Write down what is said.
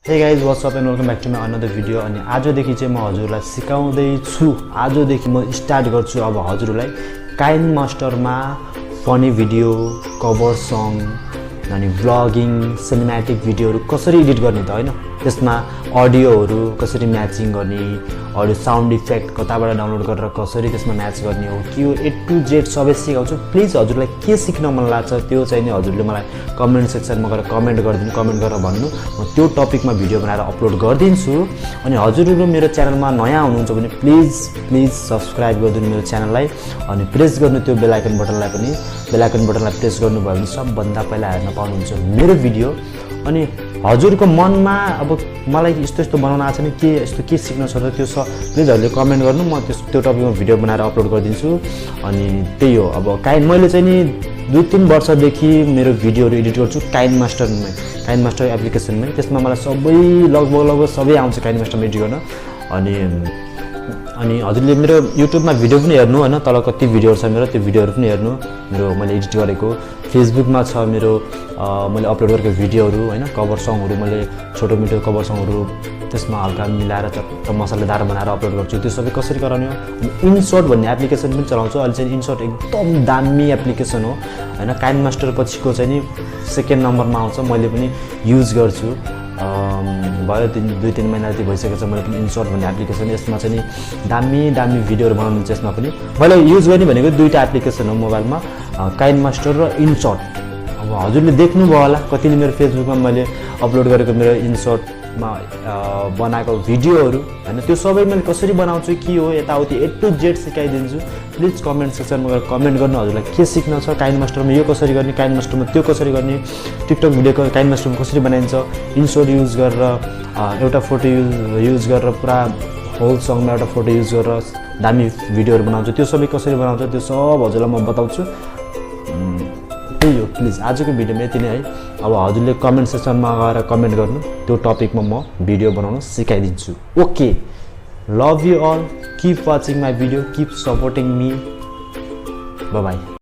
हे guys what's up and welcome back to my another video. अनि आजदेखि चाहिँ म हजुरलाई सिकाउँदै छु। आजदेखि म स्टार्ट गर्छु अब हजुरलाई काइनमास्टरमा फनी भिडियो, कभर सङ अनि भ्लगिङ, सिनेम्याटिक भिडियोहरू कसरी एडिट गर्ने त हैन, त्यसमा अडियोहरू कसरी म्याचिङ गर्ने, अडियो साउन्ड इफेक्ट कताबाट डाउनलोड गरेर कसरी त्यसमा म्याच गर्ने हो के हो, A to Z सबै सिकाउँछु। प्लिज हजुरलाई के सिक्न मन लाग्छ त्यो चाहिँ नि हजुरले मलाई कमेन्ट सेक्सनमा गएर कमेन्ट गरिदिनु, कमेन्ट गरेर भन्नु, म त्यो टपिकमा भिडियो बनाएर अपलोड गरिदिन्छु। अनि हजुरहरू मेरो च्यानलमा नयाँ हुनुहुन्छ भने प्लिज सब्सक्राइब गरिदिनु मेरो च्यानललाई अनि प्रेस गर्नु त्यो बेल आइकन बटनलाई पनि। बेल आइकन बटनलाई प्रेस गर्नुभयो भने सबभन्दा पहिला हेर्न पाउनुहुन्छ मेरो भिडियो। अनि हजुरको मनमा अब मलाई यस्तो यस्तो बनाउन आएको छ नि, के यस्तो के सिक्न छ र त्यो प्लिज हजुरले कमेन्ट गर्नु, म त्यो टपिकमा भिडियो बनाएर अपलोड गरिदिन्छु। अनि त्यही हो, अब मैले चाहिँ नि 2-3 वर्षदेखि मेरो भिडियोहरू एडिट गर्छु काइनमास्टर एप्लिकेसनमै। त्यसमा मलाई सबै लगभग सबै आउँछ काइनमास्टरमा एडिट गर्न। अनि हजुरले मेरो युट्युबमा भिडियो पनि हेर्नु होइन, तल कति भिडियोहरू छ मेरो, त्यो भिडियोहरू पनि हेर्नु। मेरो मैले एडिट गरेको फेसबुकमा छ मेरो मैले अपलोड गरेको भिडियोहरू होइन, कभर सङहरू, मैले छोटो मिठो कभर सङहरू त्यसमा हल्का मिलाएर चट्ट मसलादार बनाएर अपलोड गर्छु। त्यो सबै कसरी गराउने हो, इनसर्ट भन्ने एप्लिकेसन पनि चलाउँछु। अहिले चाहिँ इनसर्ट एकदम दामी एप्लिकेसन हो होइन, काइनमास्टर पछिको चाहिँ नि सेकेन्ड नम्बरमा आउँछ। मैले पनि युज गर्छु, भयो 2-3 महिना जति भइसकेको छ मैले पनि इनसर्ट भन्ने एप्लिकेसन। यसमा चाहिँ नि दामी भिडियोहरू बनाउनु हुन्छ। यसमा पनि मैले युज गर्ने भनेको 2टा एप्लिकेसन हो मोबाइलमा, काइनमास्टर र इनसर्ट। अब हजुरले देख्नुभयो होला कतिले मेरो फेसबुकमा मैले अपलोड गरेको मेरो इनसर्टमा बनाएको भिडियोहरू होइन, त्यो सबै मैले कसरी बनाउँछु के हो यताउति A to Z सिकाइदिन्छु। प्लिज कमेन्ट सेक्सनमा गएर कमेन्ट गर्नु हजुरलाई के सिक्न छ, काइनमास्टरमा यो कसरी गर्ने, काइनमास्टरमा त्यो कसरी गर्ने, टिकटक भिडियोको काइनमास्टरमा कसरी बनाइन्छ, इनसर्ट युज गरेर एउटा फोटो युज गरेर पुरा होल सङमा एउटा फोटो युज गरेर दामी भिडियोहरू बनाउँछु। त्यो सबै कसरी बनाउँछ त्यो सब हजुरलाई म बताउँछु। त्यही हो, प्लिज आजको भिडियोमा यति नै है। अब हजुरले कमेन्ट सेक्सनमा गएर कमेन्ट गर्नु, त्यो टपिकमा म भिडियो बनाउन सिकाइदिन्छु। Okay, love you all, keep watching my video, keep supporting me, bye by.